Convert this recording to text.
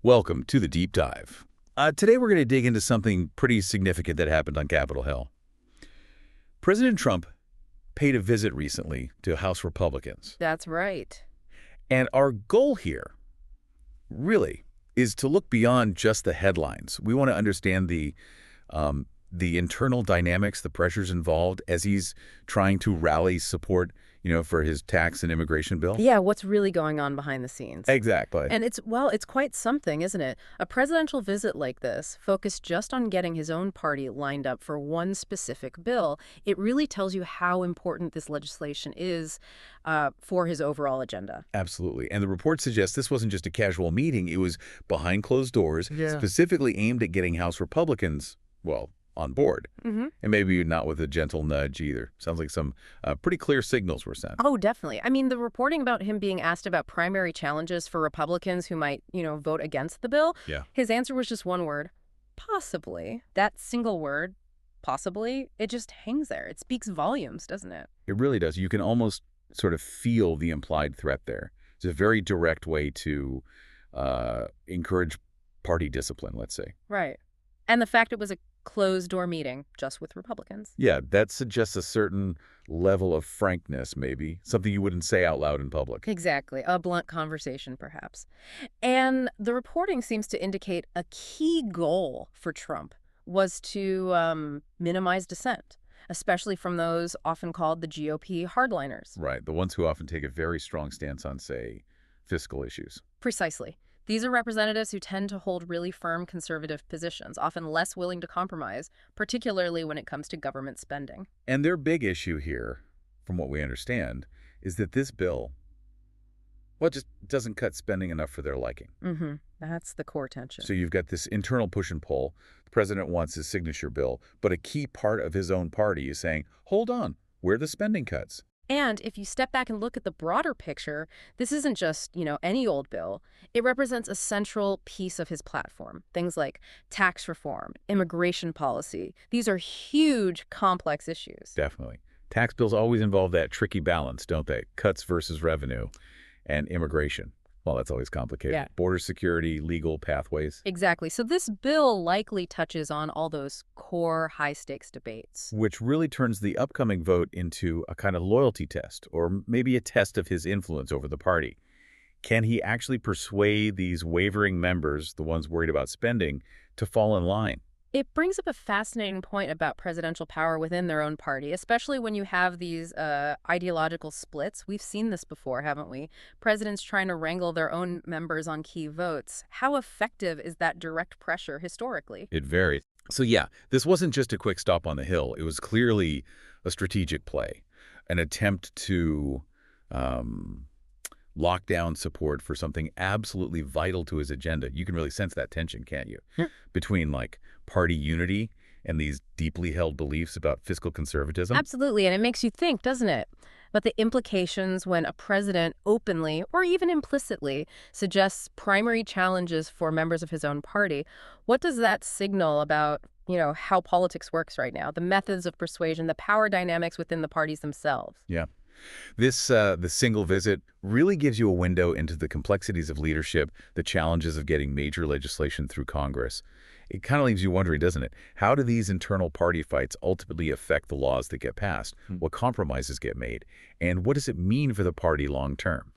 Welcome to the Deep Dive. Today we're going to dig into something pretty significant that happened on Capitol Hill. President Trump paid a visit recently to House Republicans. That's right. And our goal here, really, is to look beyond just the headlines. We want to understand the internal dynamics, the pressures involved as he's trying to rally support, for his tax and immigration bill. Yeah, what's really going on behind the scenes? Exactly. And it's quite something, isn't it? A presidential visit like this, focused just on getting his own party lined up for one specific bill, it really tells you how important this legislation is for his overall agenda. Absolutely. And the report suggests this wasn't just a casual meeting. It was behind closed doors, specifically aimed at getting House Republicans, on board. Mm-hmm. And maybe not with a gentle nudge either. Sounds like some pretty clear signals were sent. Oh, definitely. I mean, the reporting about him being asked about primary challenges for Republicans who might, vote against the bill, his answer was just one word, possibly. That single word, possibly, it just hangs there. It speaks volumes, doesn't it? It really does. You can almost sort of feel the implied threat there. It's a very direct way to encourage party discipline, let's say. Right. And the fact it was a closed-door meeting just with Republicans. Yeah, that suggests a certain level of frankness, maybe. Something you wouldn't say out loud in public. Exactly. A blunt conversation, perhaps. And the reporting seems to indicate a key goal for Trump was to minimize dissent, especially from those often called the GOP hardliners. Right, the ones who often take a very strong stance on, say, fiscal issues. Precisely. These are representatives who tend to hold really firm conservative positions, often less willing to compromise, particularly when it comes to government spending. And their big issue here, from what we understand, is that this bill, just doesn't cut spending enough for their liking. Mm-hmm. That's the core tension. So you've got this internal push and pull. The president wants his signature bill, but a key part of his own party is saying, hold on, where are the spending cuts? And if you step back and look at the broader picture, this isn't just, any old bill. It represents a central piece of his platform. Things like tax reform, immigration policy. These are huge, complex issues. Definitely. Tax bills always involve that tricky balance, don't they? Cuts versus revenue and immigration. Well, that's always complicated. Yeah. Border security, legal pathways. Exactly. So this bill likely touches on all those core high-stakes debates. Which really turns the upcoming vote into a kind of loyalty test, or maybe a test of his influence over the party. Can he actually persuade these wavering members, the ones worried about spending, to fall in line? It brings up a fascinating point about presidential power within their own party, especially when you have these ideological splits. We've seen this before, haven't we? Presidents trying to wrangle their own members on key votes. How effective is that direct pressure historically? It varies. So yeah, this wasn't just a quick stop on the Hill. It was clearly a strategic play, an attempt to lock down support for something absolutely vital to his agenda. You can really sense that tension, can't you? Yeah. Between party unity and these deeply held beliefs about fiscal conservatism. Absolutely, and it makes you think, doesn't it? But the implications when a president openly or even implicitly suggests primary challenges for members of his own party, what does that signal about, how politics works right now, the methods of persuasion, the power dynamics within the parties themselves? Yeah. The single visit really gives you a window into the complexities of leadership, the challenges of getting major legislation through Congress. It kind of leaves you wondering, doesn't it? How do these internal party fights ultimately affect the laws that get passed? What compromises get made? And what does it mean for the party long term?